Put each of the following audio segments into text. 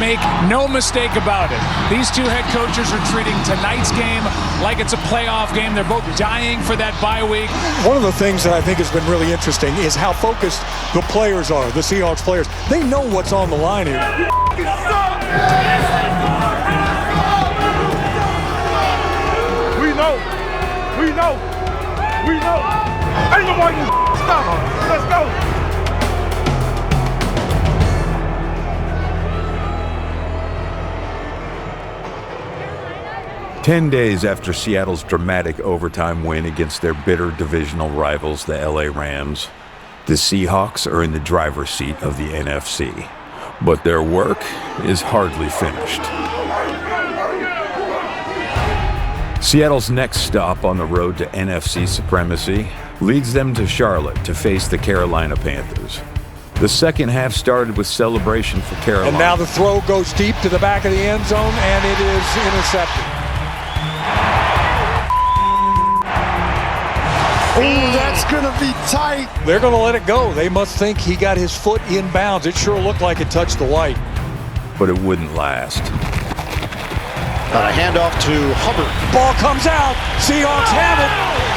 Make no mistake about it. These two head coaches are treating tonight's game like it's a playoff game. They're both dying for that bye week. One of the things that I think has been really interesting is how focused the players are, the Seahawks players. They know what's on the line here. We know. Ain't nobody can stop us. Let's go. Ten days after Seattle's dramatic overtime win against their bitter divisional rivals, the LA Rams, the Seahawks are in the driver's seat of the NFC. But their work is hardly finished. Seattle's next stop on the road to NFC supremacy leads them to Charlotte to face the Carolina Panthers. The second half started with celebration for Carolina. And now the throw goes deep to the back of the end zone, and it is intercepted. Oh, that's going to be tight. They're going to let it go. They must think he got his foot in bounds. It sure looked like it touched the white. But it wouldn't last. Got a handoff to Hubbard. Ball comes out. Seahawks have it.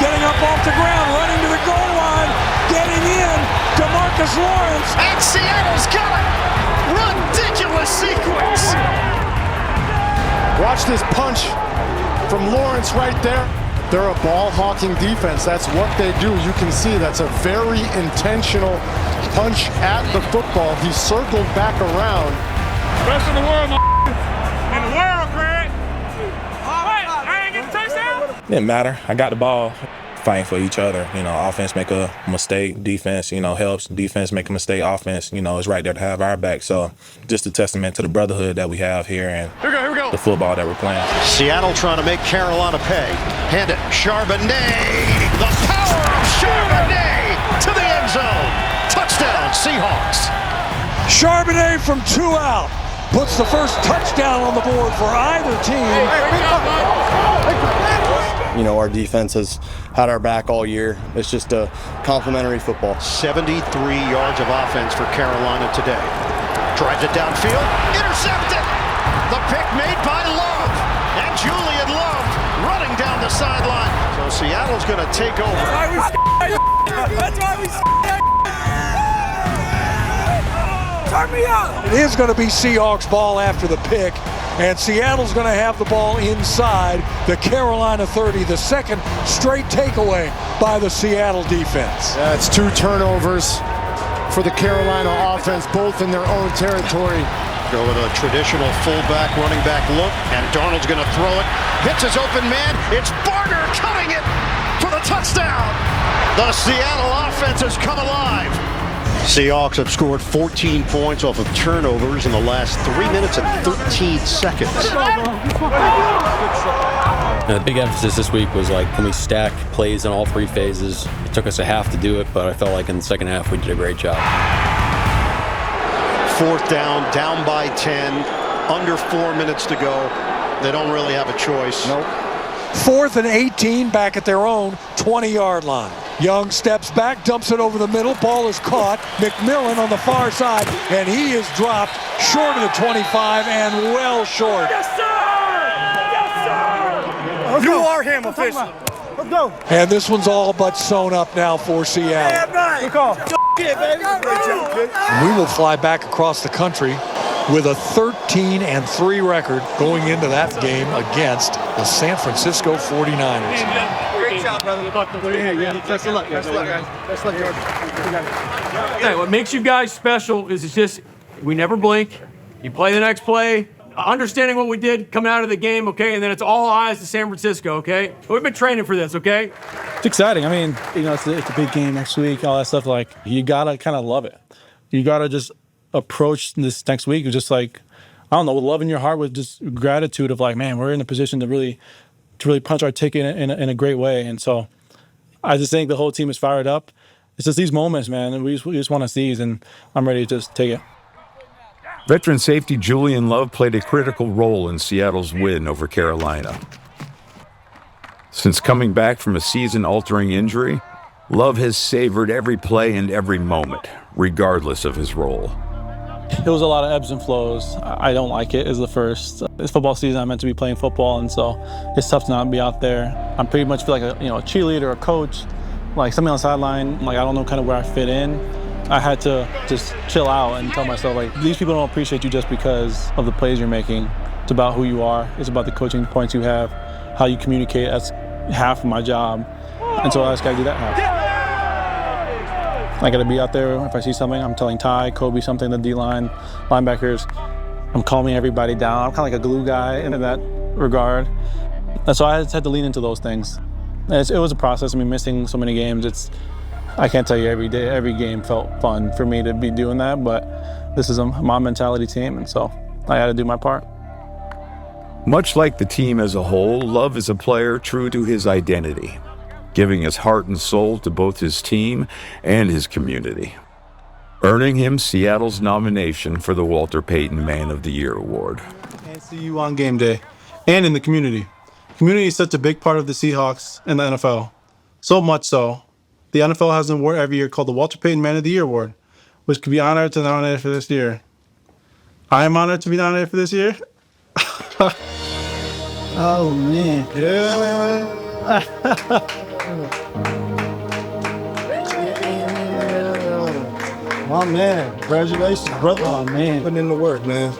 Getting up off the ground, running to the goal line. Getting in. DeMarcus Lawrence. And Seattle's got it. Ridiculous sequence. Watch this punch from Lawrence right there. They're a ball-hawking defense. That's what they do. You can see that's a very intentional punch at the football. He circled back around. Best in the world, in the world, Greg. All right, I ain't get the touchdown. Didn't matter. I got the ball. Fighting for each other. Offense make a mistake, defense, helps. Defense make a mistake, offense, is right there to have our back. So just a testament to the brotherhood that we have here and Here we go. the football that we're playing. Seattle trying to make Carolina pay. Hand it, Charbonnet. The power of Charbonnet to the end zone. Touchdown, Seahawks. Charbonnet from 2 out puts the first touchdown on the board for either team. Our defense has had our back all year. It's just a complimentary football. 73 yards of offense for Carolina today. Drives it downfield, intercepted. The pick made by Love. And Julian Love running down the sideline. So Seattle's going to take over. That's why we turn me up. It is going to be Seahawks ball after the pick, and Seattle's going to have the ball inside the Carolina 30, the second straight takeaway by the Seattle defense. That's 2 turnovers for the Carolina offense, both in their own territory. Go with a traditional fullback, running back look, and Darnold's going to throw it. Hits his open man. It's Barner cutting it for the touchdown. The Seattle offense has come alive. Seahawks have scored 14 points off of turnovers in the last 3 minutes and 13 seconds. The big emphasis this week was can we stack plays in all 3 phases? It took us a half to do it, but I felt like in the second half we did a great job. 4th down by 10, under 4 minutes to go. They don't really have a choice. Nope. 4th and 18 back at their own 20-yard line. Young steps back, dumps it over the middle. Ball is caught. McMillan on the far side, and he is dropped short of the 25 and well short. Yes, sir! Yes, sir! You are him officially. Let's go. And this one's all but sewn up now for Seattle. Ep.9. Good call. And we will fly back across the country with a 13-3 record going into that game against the San Francisco 49ers. Great job, brother. Best of luck, guys. Best of luck, George. What makes you guys special is it's just we never blink. You play the next play, understanding what we did coming out of the game, okay, and then it's all eyes to San Francisco, okay? We've been training for this, okay? It's exciting. I mean, it's a big game next week, all that stuff. You got to kind of love it. You got to just approach this next week with just with love in your heart, with just gratitude of man, we're in a position to really punch our ticket in a great way. And so I just think the whole team is fired up. It's just these moments, man, and we just want to seize, and I'm ready to just take it. Veteran safety Julian Love played a critical role in Seattle's win over Carolina. Since coming back from a season-altering injury, Love has savored every play and every moment, regardless of his role. It was a lot of ebbs and flows. I don't like it. It's the first. It's football season. I'm meant to be playing football, and so it's tough to not be out there. I pretty much feel like a cheerleader, a coach, like something on the sideline. Like I don't know kind of where I fit in. I had to just chill out and tell myself like these people don't appreciate you just because of the plays you're making. It's about who you are. It's about the coaching points you have, how you communicate. That's half of my job, and so I just gotta do that half. I got to be out there. If I see something, I'm telling Ty, Kobe something, the D-line, linebackers. I'm calming everybody down. I'm kind of like a glue guy in that regard. And so I just had to lean into those things. And it was a process. I mean, missing so many games, I can't tell you every day, every game felt fun for me to be doing that, but this is a mom mentality team, and so I had to do my part. Much like the team as a whole, Love is a player true to his identity, giving his heart and soul to both his team and his community, earning him Seattle's nomination for the Walter Payton Man of the Year award. And see you on game day and in the community. Community is such a big part of the Seahawks and the NFL. So much so, the NFL has an award every year called the Walter Payton Man of the Year award, which could be honored to nominate for this year. I am honored to be nominated for this year. Oh, man. Yeah. Oh man, congratulations, brother. Oh man, putting in the work, man.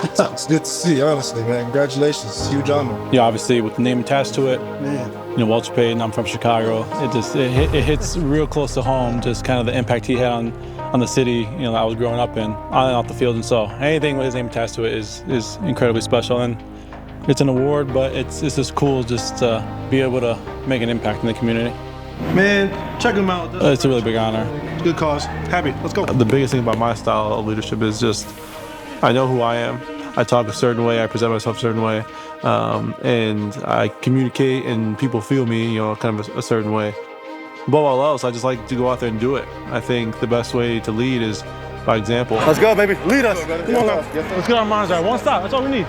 It's good to see, honestly, man. Congratulations, huge honor. Yeah, obviously with the name attached to it, man. Walter Payton. I'm from Chicago. It hits real close to home. Just kind of the impact he had on the city, that I was growing up in, on and off the field, and so anything with his name attached to it is incredibly special. And it's an award, but it's just cool just to be able to make an impact in the community. Man, check him out. It's a really big honor. Good cause. Happy. Let's go. The biggest thing about my style of leadership is just I know who I am. I talk a certain way. I present myself a certain way. And I communicate and people feel me, kind of a certain way. Above all else, I just like to go out there and do it. I think the best way to lead is by example. Let's go, baby. Lead us. Come on now. Let's get our minds right. One stop. That's all we need.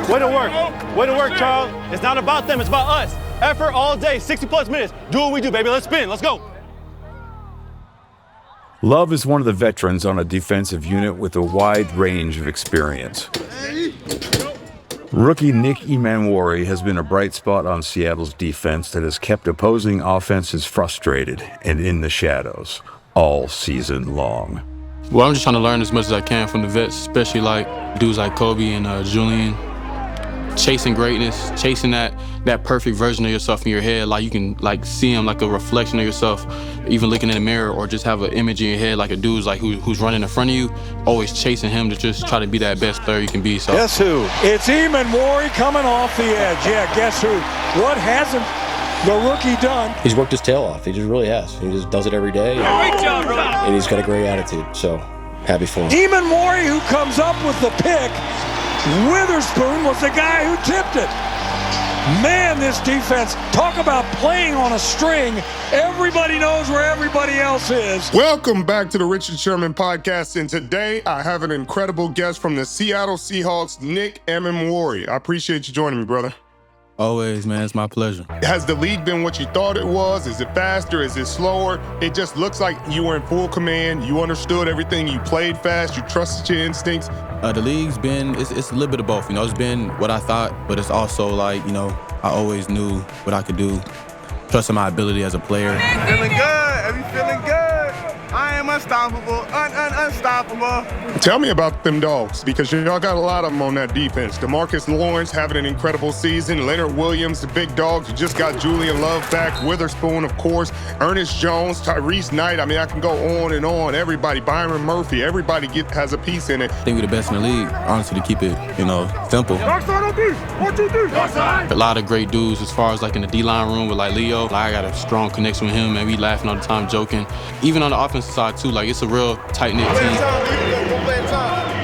Way to work. Way to work, Charles. It's not about them. It's about us. Effort all day, 60-plus minutes. Do what we do, baby. Let's spin. Let's go. Love is one of the veterans on a defensive unit with a wide range of experience. Rookie Nick Emmanwori has been a bright spot on Seattle's defense that has kept opposing offenses frustrated and in the shadows all season long. Well, I'm just trying to learn as much as I can from the vets, especially like dudes like Kobe and Julian. Chasing greatness, chasing that perfect version of yourself in your head, like you can see him like a reflection of yourself, even looking in the mirror, or just have an image in your head like a dude's like who's running in front of you, always chasing him to just try to be that best player you can be. So guess who? It's Emmanwori coming off the edge. Yeah, guess who? What hasn't the rookie done? He's worked his tail off. He just really has. He just does it every day. Great job, bro. And he's got a great attitude. So happy for him. Emmanwori, who comes up with the pick. Witherspoon was the guy who tipped it. Man, this defense, talk about playing on a string. Everybody knows where everybody else is. Welcome back to the Richard Sherman podcast, and today I have an incredible guest from the Seattle Seahawks, Nick Emmanwori. I appreciate you joining me, brother. always, man, it's my pleasure. Has the league been what you thought it was? Is it faster? Is it slower? It just looks like you were in full command. You understood everything. You played fast. You trusted your instincts. The league's been, it's a little bit of both. It's been what I thought, but it's also like, I always knew what I could do. Trusting my ability as a player. Feeling good. Are you feeling good? I am unstoppable. Unstoppable. Tell me about them dogs, because y'all got a lot of them on that defense. DeMarcus Lawrence having an incredible season. Leonard Williams, the big dogs. You just got Julian Love back. Witherspoon, of course. Ernest Jones, Tyrese Knight. I mean, I can go on and on. Everybody, Byron Murphy, everybody has a piece in it. I think we're the best in the league, honestly, to keep it, simple. Darkside on D. 1, 2, 3. Darkside. A lot of great dudes as far as like in the D-line room with like Leo. I got a strong connection with him, and we laughing all the time, joking. Even on the offensive side too, like it's a real tight-knit team.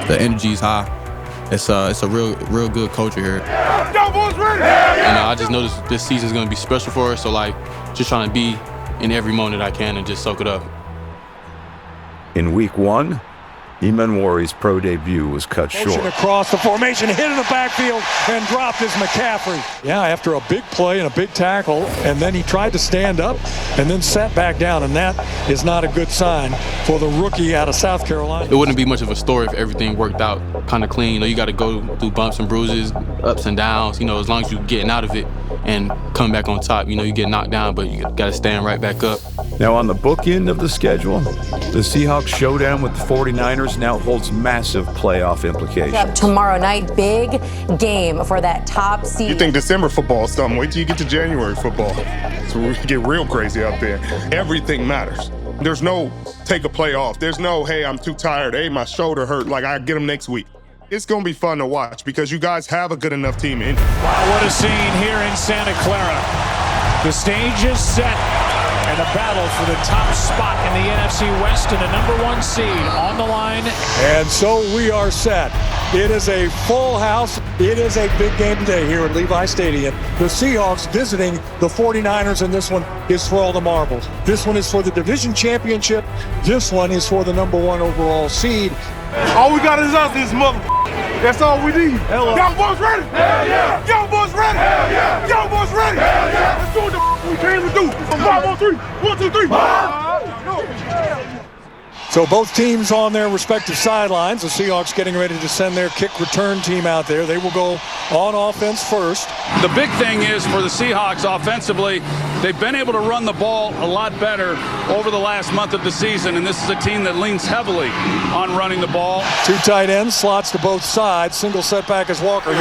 The energy's high. It's a real good culture here. And I just know this season's gonna be special for us, so like just trying to be in every moment I can and just soak it up. In week 1, Emmanwori's pro debut was cut short. Across the formation, hit in the backfield, and dropped his McCaffrey. Yeah, after a big play and a big tackle, and then he tried to stand up and then sat back down, and that is not a good sign for the rookie out of South Carolina. It wouldn't be much of a story if everything worked out kind of clean. You know, you got to go through bumps and bruises, ups and downs, you know, as long as you're getting out of it and come back on top. You know, you get knocked down, but you got to stand right back up. Now on the bookend of the schedule, the Seahawks showdown with the 49ers now holds massive playoff implications. Tomorrow night, big game for that top seed. You think December football is something? Wait till you get to January football. So we get real crazy out there. Everything matters. There's no take a play off. There's no, hey, I'm too tired. Hey, my shoulder hurt. Like, I get them next week. It's going to be fun to watch because you guys have a good enough team. Wow, what a scene here in Santa Clara. The stage is set. And a battle for the top spot in the NFC West and a #1 seed on the line. And so we are set. It is a full house. It is a big game today here at Levi Stadium. The Seahawks visiting the 49ers, and this one is for all the marbles. This one is for the division championship. This one is for the #1 overall seed. All we got is us, this mother. That's all we need. Young boys ready? Hell yeah. Young boys ready? Hell yeah. Young boys ready? Hell yeah. Let's do what the we came to do. 5 on 3. 1, 2, 3. So both teams on their respective sidelines. The Seahawks getting ready to send their kick return team out there. They will go on offense first. The big thing is for the Seahawks offensively, they've been able to run the ball a lot better over the last month of the season, and this is a team that leans heavily on running the ball. 2 tight ends, slots to both sides. Single setback is Walker.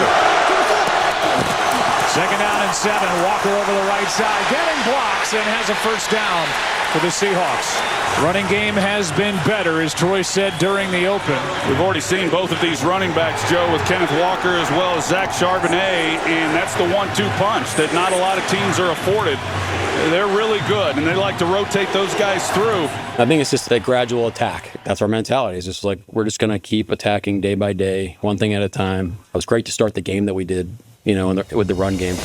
Second down and 7. Walker over the right side, getting blocks and has a first down for the Seahawks. Running game has been better, as Troy said during the open. We've already seen both of these running backs, Joe, with Kenneth Walker as well as Zach Charbonnet, and that's the 1-2 punch that not a lot of teams are afforded. They're really good, and they like to rotate those guys through. I think it's just a gradual attack. That's our mentality. It's just like we're just going to keep attacking day by day, one thing at a time. It was great to start the game that we did, you know, with the run game.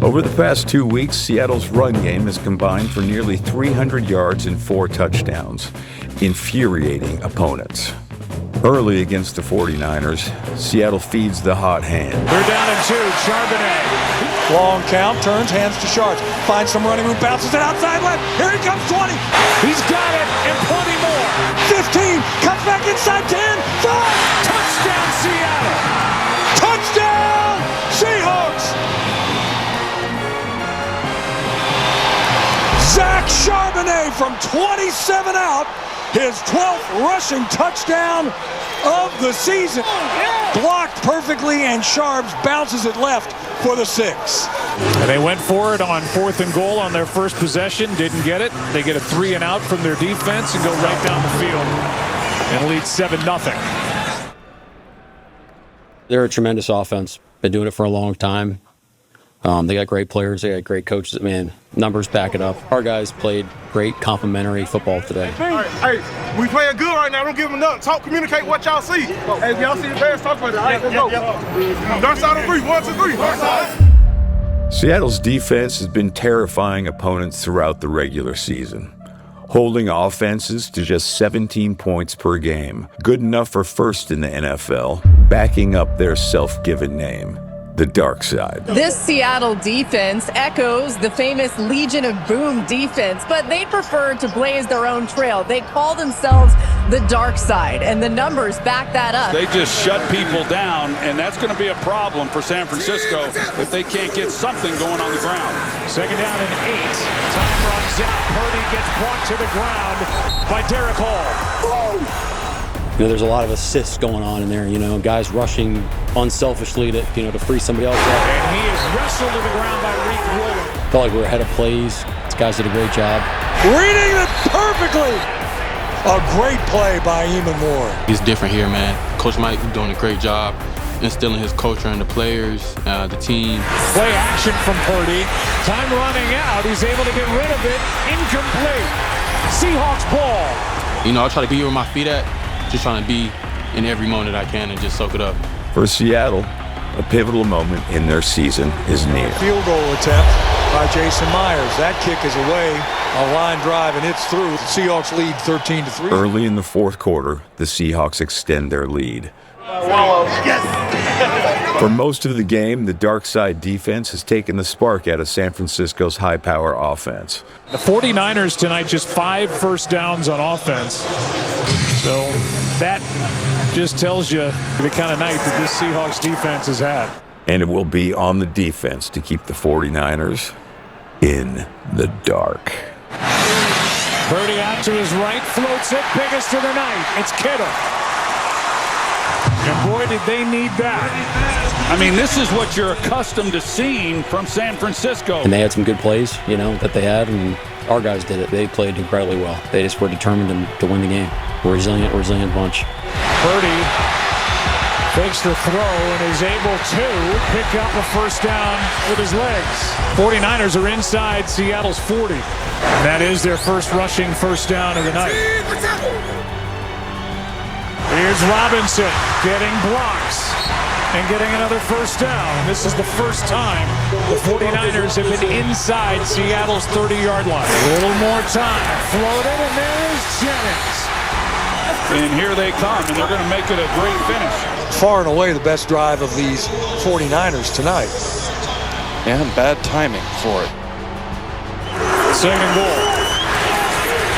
Over the past 2 weeks, Seattle's run game has combined for nearly 300 yards and 4 touchdowns, infuriating opponents. Early against the 49ers, Seattle feeds the hot hand. They're down at 2. Charbonnet. Long count, turns, hands to Sharps. Finds some running room, bounces it outside left. Here he comes, 20. He's got it, and plenty more. 15, comes back inside 10, 5. Touchdown, Seattle. Touchdown, Seahawks. Zach Charbonnet from 27 out, his 12th rushing touchdown of the season. Blocked perfectly, and Sharps bounces it left for the 6. And they went for it on 4th and goal on their first possession. Didn't get it. They get a 3 and out from their defense and go right down the field and lead 7-0. They're a tremendous offense. Been doing it for a long time. They got great players. They got great coaches. Man, numbers back it up. Our guys played great complementary football today. Hey, we playing good right now. Don't give them nothing. Talk, communicate what y'all see. Hey, y'all see the Bears, talk about it. All right, let's go. Darkside on 3. 1, 2, 3. Darkside. Seattle's defense has been terrifying opponents throughout the regular season, holding offenses to just 17 points per game, good enough for first in the NFL, backing up their self-given name, the Darkside. This Seattle defense echoes the famous Legion of Boom defense, but they prefer to blaze their own trail. They call themselves the Darkside, and the numbers back that up. They just shut people down, and that's going to be a problem for San Francisco if they can't get something going on the ground. Second down and 8. Time runs out. Purdy gets brought to the ground by Derek Hall. You know, there's a lot of assists going on in there, you know, guys rushing unselfishly to, you know, to free somebody else up. And he is wrestled to the ground by Reek Williams. Felt like we were ahead of plays. These guys did a great job. Reading it perfectly. A great play by Emmanwori. He's different here, man. Coach Mike doing a great job instilling his culture in the players, the team. Play action from Purdy. Time running out. He's able to get rid of it. Incomplete. Seahawks ball. You know, I try to be where my feet at. Just trying to be in every moment I can and just soak it up. For Seattle, a pivotal moment in their season is near. Field goal attempt by Jason Myers. That kick is away A line drive, and it's through. The Seahawks lead 13-3. Early in the fourth quarter, the Seahawks extend their lead. For most of the game, the Darkside defense has taken the spark out of San Francisco's high-power offense. The 49ers tonight, just 5 first downs on offense. So that just tells you the kind of night that this Seahawks defense has had. And it will be on the defense to keep the 49ers in the dark. Purdy out to his right, floats it, biggest of the night. It's Kittle. And boy, did they need that. I mean, this is what you're accustomed to seeing from San Francisco. And they had some good plays, that they had, and our guys did it. They played incredibly well. They just were determined to win the game. Resilient bunch. Purdy fakes the throw and is able to pick up a first down with his legs. 49ers are inside Seattle's 40. And that is their first rushing first down of the night. Here's Robinson getting blocks and getting another first down. This is the first time the 49ers have been inside Seattle's 30-yard line. A little more time. Floated, and there's Jennings. And here they come, and they're going to make it a great finish. Far and away the best drive of these 49ers tonight. And bad timing for it. Second goal.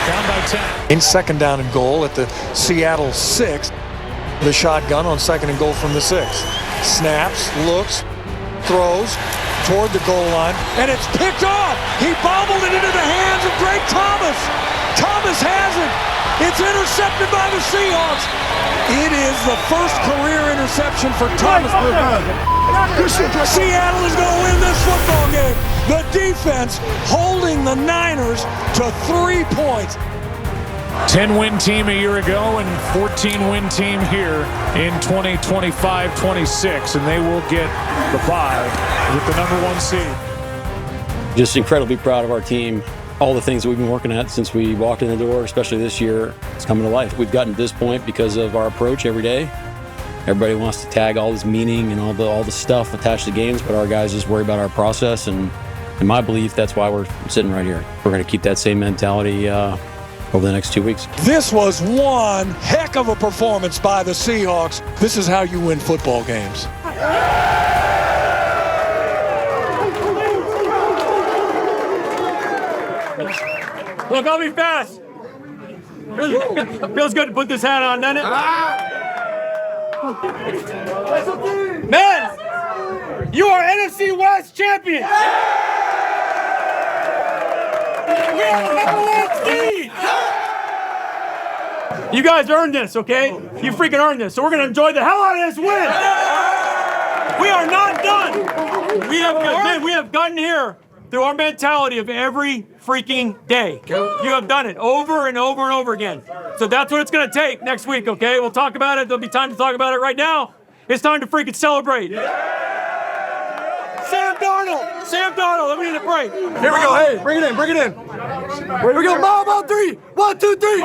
Down by 10. In second down and goal at the Seattle 6. The shotgun on second and goal from the 6. Snaps, looks, throws toward the goal line, and it's picked off. He bobbled it into the hands of Drake Thomas. Thomas has it. It's intercepted by the Seahawks. It is the first career interception for Thomas. Seattle is going to win this football game. The defense holding the Niners to 3 points. 10-win team a year ago and 14-win team here in 2025-26, and they will get the bye with the #1 seed. Just incredibly proud of our team. All the things that we've been working at since we walked in the door, especially this year, it's coming to life. We've gotten to this point because of our approach every day. Everybody wants to tag all this meaning and all the stuff attached to games, but our guys just worry about our process, and in my belief, that's why we're sitting right here. We're going to keep that same mentality over the next 2 weeks. This was one heck of a performance by the Seahawks. This is how you win football games. Look, I'll be fast. Feels good to put this hat on, doesn't it? Man, you are NFC West champions. We are the #1 seed. You guys earned this, okay? You freaking earned this. So we're gonna enjoy the hell out of this win. We are not done. We have gotten here through our mentality of every freaking day. You have done it over and over and over again. So that's what it's going to take next week, okay? We'll talk about it. There'll be time to talk about it right now. It's time to freaking celebrate. Sam Darnold, let me get a break. Here we go, hey, bring it in. Here we go, Mob on 3. 1, 2, 3.